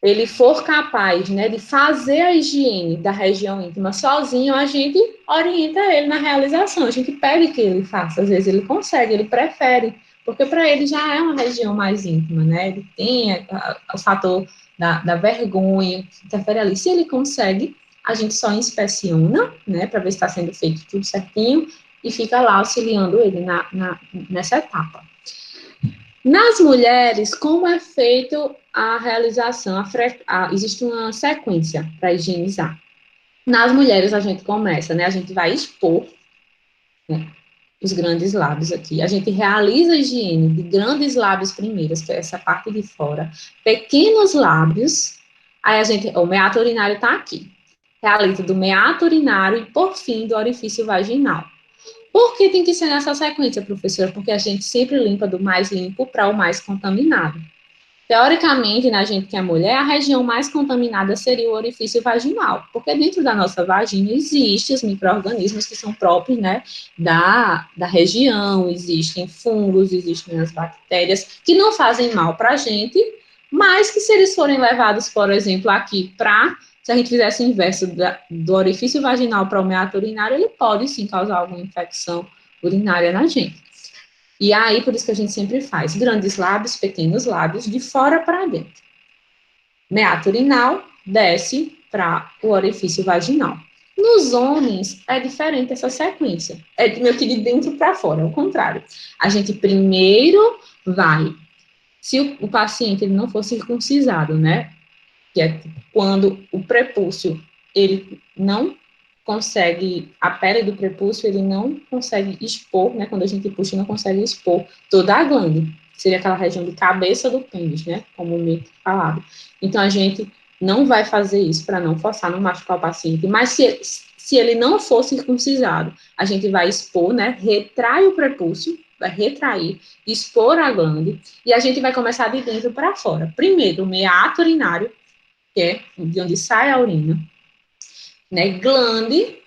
ele for capaz, né, de fazer a higiene da região íntima sozinho, a gente orienta ele na realização, a gente pede que ele faça, às vezes ele consegue, ele prefere, porque para ele já é uma região mais íntima, né, ele tem o fator da vergonha, que interfere ali. Se ele consegue, a gente só inspeciona, né, para ver se está sendo feito tudo certinho, e fica lá auxiliando ele nessa etapa. Nas mulheres, como é feito a realização? Existe uma sequência para higienizar. Nas mulheres, a gente começa, né? A gente vai expor, né, os grandes lábios aqui. A gente realiza a higiene de grandes lábios primeiros, que é essa parte de fora. Pequenos lábios, aí o meato urinário está aqui. Realiza do meato urinário e, por fim, do orifício vaginal. Por que tem que ser nessa sequência, professora? Porque a gente sempre limpa do mais limpo para o mais contaminado. Teoricamente, na gente que é mulher, a região mais contaminada seria o orifício vaginal, porque dentro da nossa vagina existem os micro-organismos que são próprios, né, da região, existem fungos, existem as bactérias, que não fazem mal para a gente, mas que se eles forem levados, por exemplo, aqui se a gente fizesse o inverso do orifício vaginal para o meato urinário, ele pode sim causar alguma infecção urinária na gente. E aí, por isso que a gente sempre faz grandes lábios, pequenos lábios, de fora para dentro. Meato urinal desce para o orifício vaginal. Nos homens, é diferente essa sequência. É meio que de dentro para fora, é o contrário. A gente primeiro vai, se o paciente ele não for circuncisado, né? Que é quando o prepúcio, ele não consegue, a pele do prepúcio, ele não consegue expor, né, quando a gente puxa, não consegue expor toda a glândula, seria aquela região de cabeça do pênis, né, comumente falado. Então, a gente não vai fazer isso para não forçar, não machucar o paciente, mas se ele não for circuncisado, a gente vai expor, né, retrai o prepúcio, vai retrair, expor a glândula, e a gente vai começar de dentro para fora. Primeiro, o meato urinário, que é de onde sai a urina, né, glande,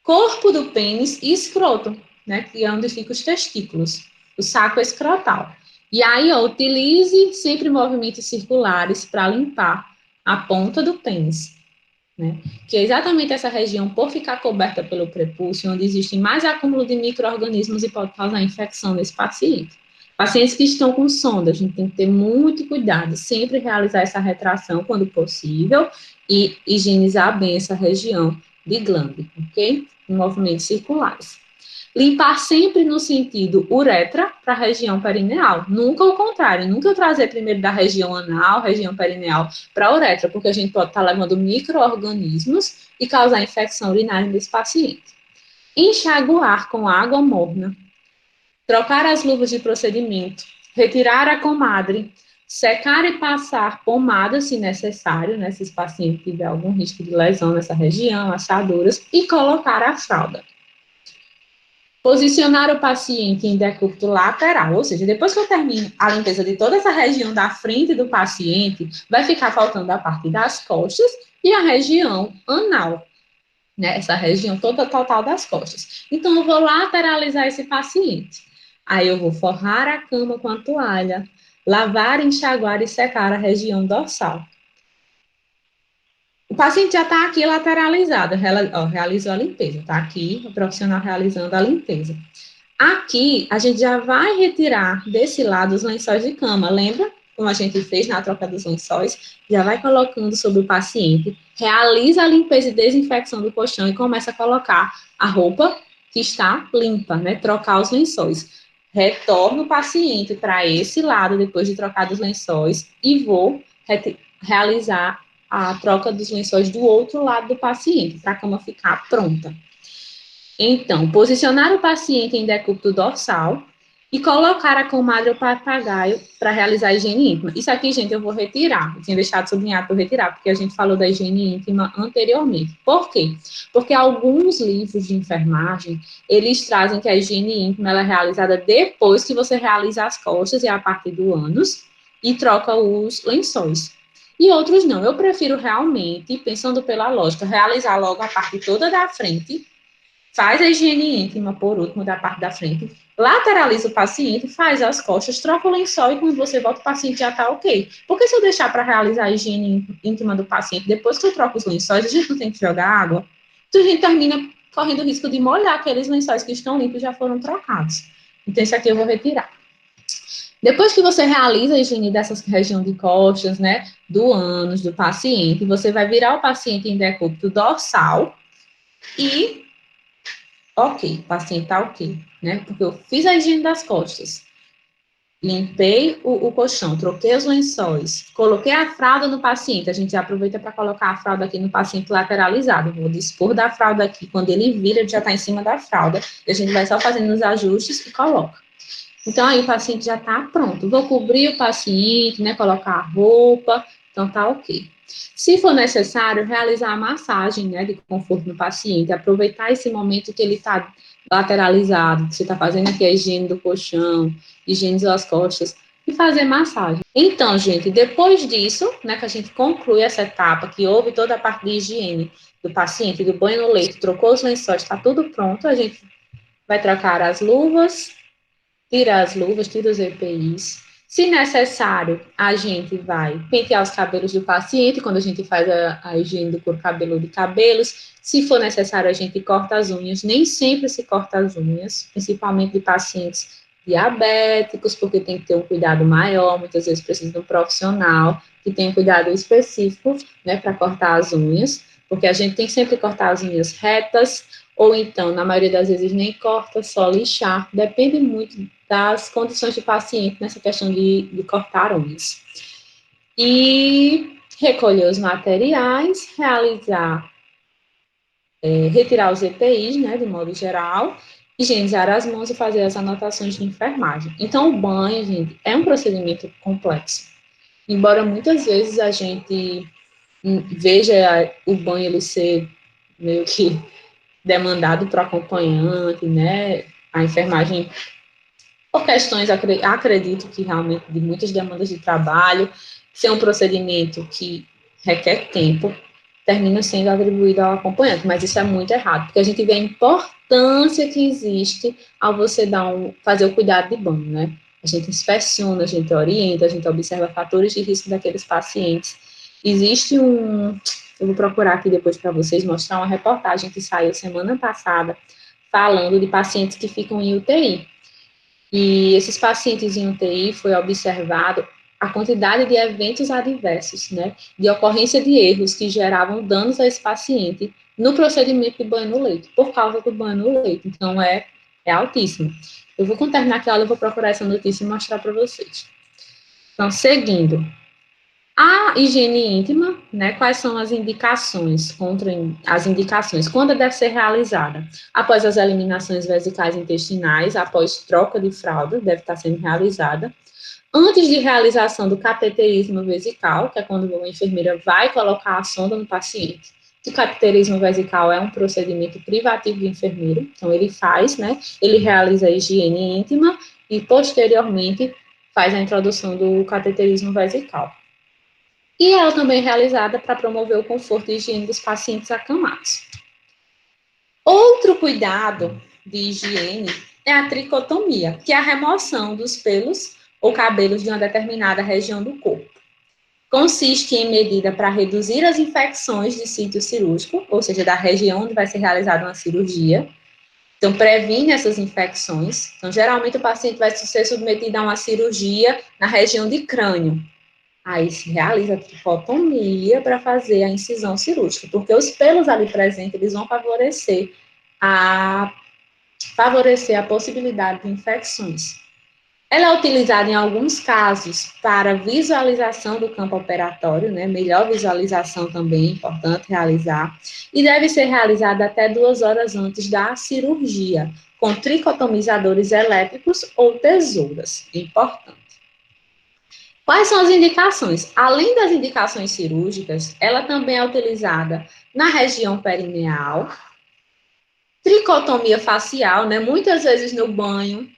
corpo do pênis e escroto, né, que é onde ficam os testículos, o saco escrotal. E aí, ó, utilize sempre movimentos circulares para limpar a ponta do pênis, né, que é exatamente essa região, por ficar coberta pelo prepúcio, onde existe mais acúmulo de micro-organismos e pode causar infecção nesse paciente. Pacientes que estão com sonda, a gente tem que ter muito cuidado, sempre realizar essa retração quando possível e higienizar bem essa região de glande, ok? Em movimentos circulares. Limpar sempre no sentido uretra para a região perineal, nunca o contrário, nunca trazer primeiro da região anal, região perineal, para a uretra, porque a gente pode estar levando micro-organismos e causar infecção urinária nesse paciente. Enxaguar com água morna, trocar as luvas de procedimento, retirar a comadre, secar e passar pomada, se necessário, né, se esse paciente tiver algum risco de lesão nessa região, assaduras, e colocar a fralda. Posicionar o paciente em decúbito lateral, ou seja, depois que eu termino a limpeza de toda essa região da frente do paciente, vai ficar faltando a parte das costas e a região anal, né, essa região toda total das costas. Então, eu vou lateralizar esse paciente. Aí, eu vou forrar a cama com a toalha, lavar, enxaguar e secar a região dorsal. O paciente já está aqui lateralizado, realizou a limpeza, está aqui o profissional realizando a limpeza. Aqui, a gente já vai retirar desse lado os lençóis de cama, lembra? Como a gente fez na troca dos lençóis, já vai colocando sobre o paciente, realiza a limpeza e desinfecção do colchão e começa a colocar a roupa que está limpa, né? Trocar os lençóis. Retorno o paciente para esse lado, depois de trocar os lençóis, e vou realizar a troca dos lençóis do outro lado do paciente, para a cama ficar pronta. Então, posicionar o paciente em decúbito dorsal e colocar a comadre ou papagaio para realizar a higiene íntima. Isso aqui, gente, eu vou retirar. Eu tinha deixado sublinhado para eu retirar, porque a gente falou da higiene íntima anteriormente. Por quê? Porque alguns livros de enfermagem, eles trazem que a higiene íntima ela é realizada depois que você realiza as costas e a parte do ânus e troca os lençóis. E outros não. Eu prefiro realmente, pensando pela lógica, realizar logo a parte toda da frente, faz a higiene íntima, por último, da parte da frente, lateraliza o paciente, faz as costas, troca o lençol e quando você volta, o paciente já está ok. Porque se eu deixar para realizar a higiene íntima do paciente, depois que eu troco os lençóis, a gente não tem que jogar água, então a gente termina correndo o risco de molhar aqueles lençóis que estão limpos e já foram trocados. Então, esse aqui eu vou retirar. Depois que você realiza a higiene dessa região de costas, né, do ânus do paciente, você vai virar o paciente em decúbito dorsal e ok, o paciente está ok, né? Porque eu fiz a higiene das costas, limpei o colchão, troquei os lençóis, coloquei a fralda no paciente. A gente já aproveita para colocar a fralda aqui no paciente lateralizado. Vou dispor da fralda aqui. Quando ele vira, ele já está em cima da fralda. E a gente vai só fazendo os ajustes e coloca. Então, aí o paciente já está pronto. Vou cobrir o paciente, né? Colocar a roupa. Então, tá ok. Se for necessário, realizar a massagem, né, de conforto no paciente, aproveitar esse momento que ele está lateralizado, que você está fazendo aqui a higiene do colchão, higienizou as costas, e fazer massagem. Então, gente, depois disso, né, que a gente conclui essa etapa, que houve toda a parte de higiene do paciente, do banho no leito, trocou os lençóis, está tudo pronto, a gente vai trocar as luvas, tira as luvas, tira os EPIs. Se necessário, a gente vai pentear os cabelos do paciente, quando a gente faz a higiene do couro cabeludo e cabelos. Se for necessário, a gente corta as unhas. Nem sempre se corta as unhas, principalmente de pacientes diabéticos, porque tem que ter um cuidado maior, muitas vezes precisa de um profissional que tenha um cuidado específico, né, para cortar as unhas, porque a gente tem que sempre cortar as unhas retas, ou então, na maioria das vezes, nem corta, só lixar, depende muito das condições do paciente nessa questão de cortar unhas. E recolher os materiais, realizar, retirar os EPIs, né, de modo geral, higienizar as mãos e fazer as anotações de enfermagem. Então, o banho, gente, é um procedimento complexo. Embora muitas vezes a gente veja o banho ele ser meio que demandado para o acompanhante, né, a enfermagem por questões, acredito que realmente de muitas demandas de trabalho, ser um procedimento que requer tempo, termina sendo atribuído ao acompanhante, mas isso é muito errado, porque a gente vê a importância que existe ao você fazer o cuidado de banho, né? A gente inspeciona, a gente orienta, a gente observa fatores de risco daqueles pacientes. Existe eu vou procurar aqui depois para vocês mostrar uma reportagem que saiu semana passada, falando de pacientes que ficam em UTI. E esses pacientes em UTI foi observado a quantidade de eventos adversos, né, de ocorrência de erros que geravam danos a esse paciente no procedimento de banho no leito, por causa do banho no leito. Então, é altíssimo. Eu vou terminar aqui a aula, eu vou procurar essa notícia e mostrar para vocês. Então, seguindo. A higiene íntima, né? Quais são as indicações quando deve ser realizada? Após as eliminações vesicais intestinais, após troca de fralda, deve estar sendo realizada. Antes de realização do cateterismo vesical, que é quando a enfermeira vai colocar a sonda no paciente. O cateterismo vesical é um procedimento privativo do enfermeiro, então ele faz, né? Ele realiza a higiene íntima e posteriormente faz a introdução do cateterismo vesical. E ela também é realizada para promover o conforto e higiene dos pacientes acamados. Outro cuidado de higiene é a tricotomia, que é a remoção dos pelos ou cabelos de uma determinada região do corpo. Consiste em medida para reduzir as infecções de sítio cirúrgico, ou seja, da região onde vai ser realizada uma cirurgia. Então, previne essas infecções. Então, geralmente, o paciente vai ser submetido a uma cirurgia na região de crânio. Aí se realiza a tricotomia para fazer a incisão cirúrgica, porque os pelos ali presentes, eles vão favorecer a possibilidade de infecções. Ela é utilizada em alguns casos para visualização do campo operatório, né? Melhor visualização também, importante realizar. E deve ser realizada até 2 horas antes da cirurgia, com tricotomizadores elétricos ou tesouras. Importante. Quais são as indicações? Além das indicações cirúrgicas, ela também é utilizada na região perineal, tricotomia facial, né? Muitas vezes no banho,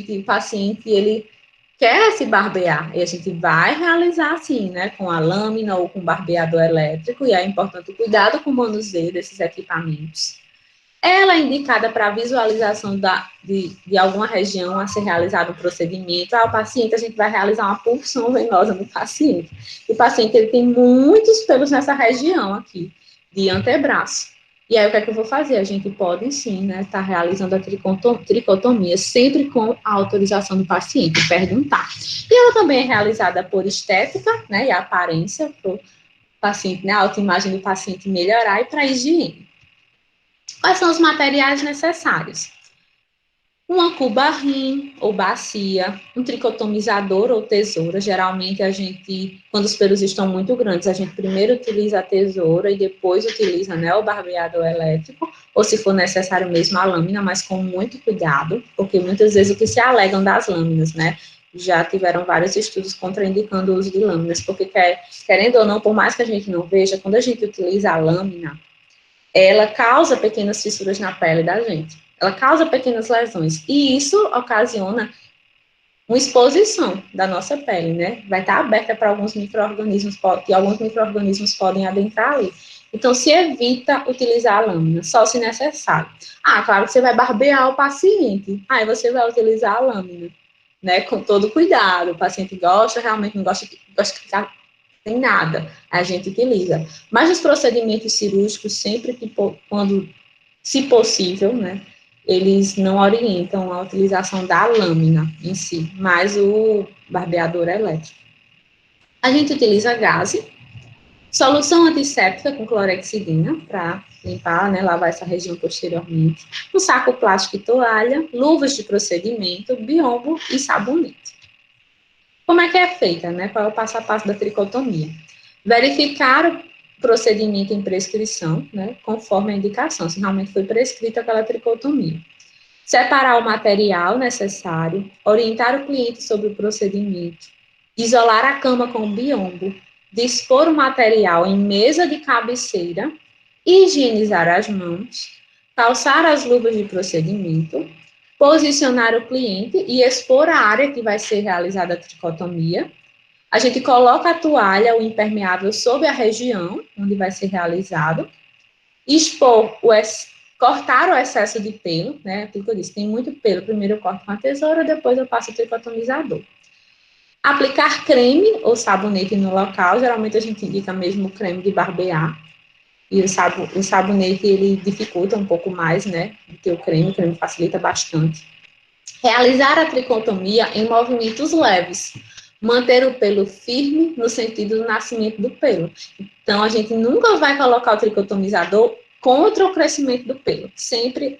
o paciente, ele quer se barbear, e a gente vai realizar assim, né? Com a lâmina ou com barbeador elétrico, e é importante o cuidado com o manuseio desses equipamentos. Ela é indicada para visualização de alguma região a ser realizado um procedimento. O paciente, a gente vai realizar uma punção venosa no paciente. O paciente, ele tem muitos pelos nessa região aqui, de antebraço. E aí, o que é que eu vou fazer? A gente pode, sim, né, estar realizando a tricotomia, sempre com a autorização do paciente, perguntar. E ela também é realizada por estética, né, e aparência, para o paciente, né, a autoimagem do paciente melhorar, e para a higiene. Quais são os materiais necessários? Uma cuba-rim ou bacia, um tricotomizador ou tesoura. Geralmente a gente, quando os pelos estão muito grandes, a gente primeiro utiliza a tesoura e depois utiliza, né, o barbeador elétrico, ou se for necessário mesmo a lâmina, mas com muito cuidado, porque muitas vezes o que se alegam das lâminas, né? Já tiveram vários estudos contraindicando o uso de lâminas, porque querendo ou não, por mais que a gente não veja, quando a gente utiliza a lâmina, ela causa pequenas fissuras na pele da gente. Ela causa pequenas lesões. E isso ocasiona uma exposição da nossa pele, né? Vai estar aberta para alguns micro-organismos, que alguns micro-organismos podem adentrar ali. Então, se evita utilizar a lâmina, só se necessário. Claro que você vai barbear o paciente. Aí você vai utilizar a lâmina, né? Com todo cuidado. O paciente gosta, realmente não gosta de ficar sem nada, a gente utiliza. Mas os procedimentos cirúrgicos, sempre que, quando, se possível, né, eles não orientam a utilização da lâmina em si, mas o barbeador elétrico. A gente utiliza gaze, solução antisséptica com clorexidina, para limpar, né, lavar essa região posteriormente, um saco plástico e toalha, luvas de procedimento, biombo e sabonete. Como é que é feita, né? Qual é o passo a passo da tricotomia? Verificar o procedimento em prescrição, né? Conforme a indicação, se realmente foi prescrita aquela tricotomia. Separar o material necessário, orientar o cliente sobre o procedimento, isolar a cama com o biombo, dispor o material em mesa de cabeceira, higienizar as mãos, calçar as luvas de procedimento, posicionar o cliente e expor a área que vai ser realizada a tricotomia. A gente coloca a toalha, o impermeável, sobre a região onde vai ser realizado, cortar o excesso de pelo, né? Aquilo que eu disse, tem muito pelo. Primeiro eu corto com a tesoura, depois eu passo o tricotomizador. Aplicar creme ou sabonete no local, geralmente a gente indica mesmo o creme de barbear. E o sabonete, ele dificulta um pouco mais, né, do que o creme facilita bastante. Realizar a tricotomia em movimentos leves. Manter o pelo firme no sentido do nascimento do pelo. Então, a gente nunca vai colocar o tricotomizador contra o crescimento do pelo, sempre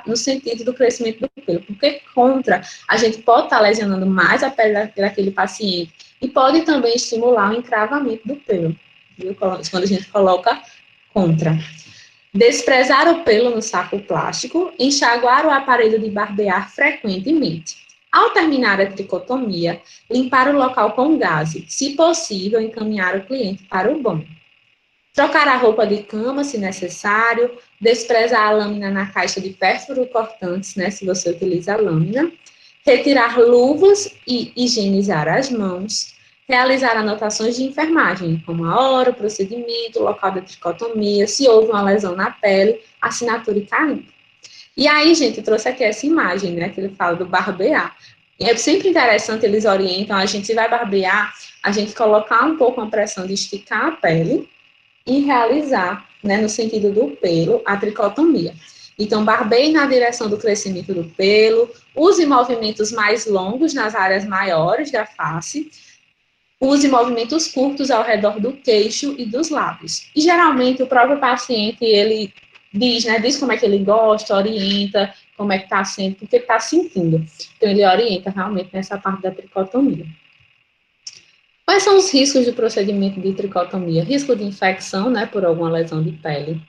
no sentido do crescimento do pelo, porque contra, a gente pode estar lesionando mais a pele daquele paciente e pode também estimular o encravamento do pelo, viu? Quando a gente coloca contra. Desprezar o pelo no saco plástico, enxaguar o aparelho de barbear frequentemente. Ao terminar a tricotomia, limpar o local com gaze, se possível, encaminhar o cliente para o banho. Trocar a roupa de cama, se necessário, desprezar a lâmina na caixa de pérfuro cortantes, né, se você utiliza a lâmina, retirar luvas e higienizar as mãos, realizar anotações de enfermagem, como a hora, o procedimento, o local da tricotomia, se houve uma lesão na pele, assinatura e carimbo. E aí, gente, eu trouxe aqui essa imagem, né, que ele fala do barbear. É sempre interessante, eles orientam, a gente vai barbear, a gente colocar um pouco a pressão de esticar a pele e realizar, né, no sentido do pelo, a tricotomia. Então, barbeie na direção do crescimento do pelo, use movimentos mais longos nas áreas maiores da face, use movimentos curtos ao redor do queixo e dos lábios. E, geralmente, o próprio paciente, ele diz como é que ele gosta, orienta, como é que está sendo, porque está sentindo. Então, ele orienta realmente nessa parte da tricotomia. Quais são os riscos do procedimento de tricotomia? Risco de infecção, né, por alguma lesão de pele.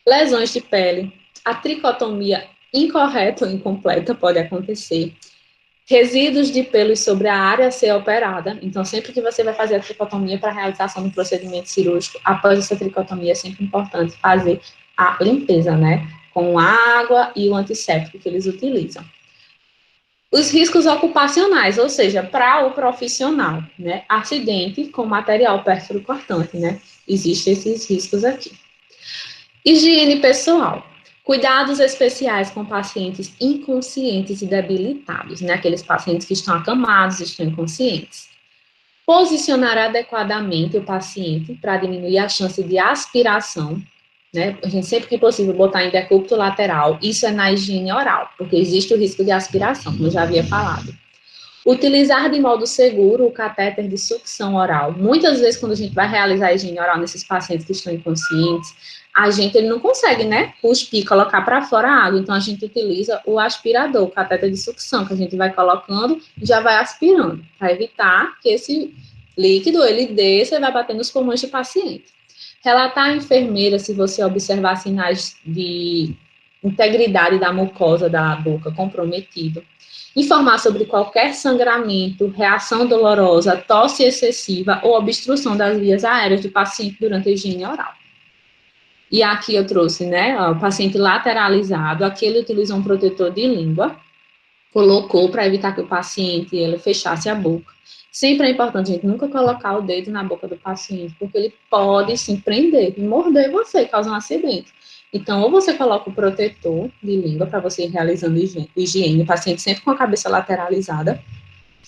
Lesões de pele. A tricotomia incorreta ou incompleta pode acontecer. Resíduos de pelos sobre a área a ser operada. Então, sempre que você vai fazer a tricotomia para a realização do procedimento cirúrgico, após essa tricotomia, é sempre importante fazer a limpeza, né, com água e o antisséptico que eles utilizam. Os riscos ocupacionais, ou seja, para o profissional, né? Acidente com material pérfuro cortante, né? Existem esses riscos aqui. Higiene pessoal. Cuidados especiais com pacientes inconscientes e debilitados, né? Aqueles pacientes que estão acamados, estão inconscientes. Posicionar adequadamente o paciente para diminuir a chance de aspiração, né? A gente sempre que possível botar em decúbito lateral, isso é na higiene oral, porque existe o risco de aspiração, como eu já havia falado. Utilizar de modo seguro o catéter de sucção oral. Muitas vezes, quando a gente vai realizar a higiene oral nesses pacientes que estão inconscientes, ele não consegue, né, cuspir, colocar para fora a água, então a gente utiliza o aspirador, o catéter de sucção, que a gente vai colocando e já vai aspirando, para evitar que esse líquido, ele desça e vai bater nos pulmões do paciente. Relatar à enfermeira se você observar sinais de integridade da mucosa da boca comprometido. Informar sobre qualquer sangramento, reação dolorosa, tosse excessiva ou obstrução das vias aéreas do paciente durante a higiene oral. E aqui eu trouxe, né, o paciente lateralizado, aqui ele utilizou um protetor de língua, colocou para evitar que o paciente ele fechasse a boca. Sempre é importante a gente nunca colocar o dedo na boca do paciente, porque ele pode se prender e morder você, causar um acidente. Então, ou você coloca o protetor de língua para você ir realizando higiene, o paciente sempre com a cabeça lateralizada,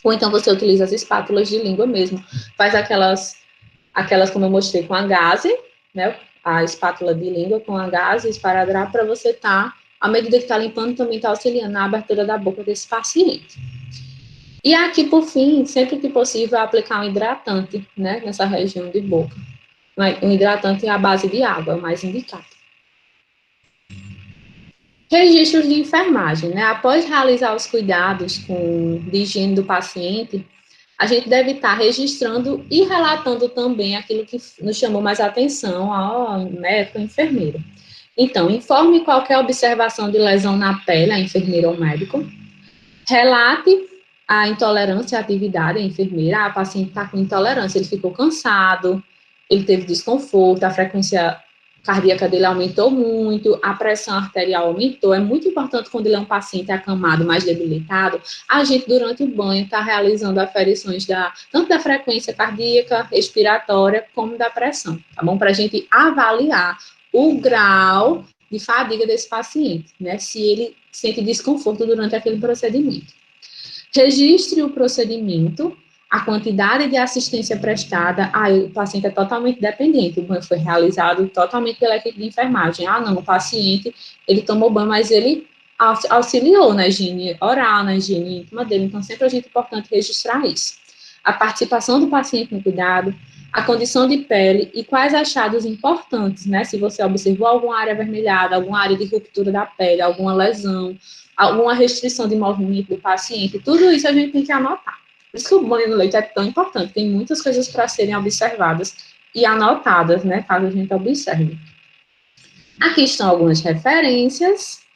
ou então você utiliza as espátulas de língua mesmo. Faz aquelas como eu mostrei com a gaze, né? A espátula de língua com a gaze, esparadrapo, para você estar, à medida que está limpando, também está auxiliando na abertura da boca desse paciente. E aqui, por fim, sempre que possível, aplicar um hidratante, né, nessa região de boca. Um hidratante à base de água, é o mais indicado. Registros de enfermagem, né? Após realizar os cuidados de higiene do paciente, a gente deve estar registrando e relatando também aquilo que nos chamou mais atenção ao médico ou enfermeiro. Então, informe qualquer observação de lesão na pele, a enfermeira ou médico. Relate a intolerância à atividade, a enfermeira, a paciente está com intolerância, ele ficou cansado, ele teve desconforto, a frequência cardíaca dele aumentou muito, a pressão arterial aumentou. É muito importante quando ele é um paciente acamado, mais debilitado, a gente, durante o banho, está realizando aferições tanto da frequência cardíaca, respiratória, como da pressão, tá bom? Para a gente avaliar o grau de fadiga desse paciente, né? Se ele sente desconforto durante aquele procedimento. Registre o procedimento, a quantidade de assistência prestada. O paciente é totalmente dependente, o banho foi realizado totalmente pela equipe de enfermagem. Não, o paciente, ele tomou banho, mas ele auxiliou na higiene oral, na higiene íntima dele, então sempre a gente é importante registrar isso. A participação do paciente no cuidado, a condição de pele e quais achados importantes, né? Se você observou alguma área avermelhada, alguma área de ruptura da pele, alguma lesão, alguma restrição de movimento do paciente, tudo isso a gente tem que anotar. Por isso que o banho no leite é tão importante, tem muitas coisas para serem observadas e anotadas, né? Caso a gente observe. Aqui estão algumas referências.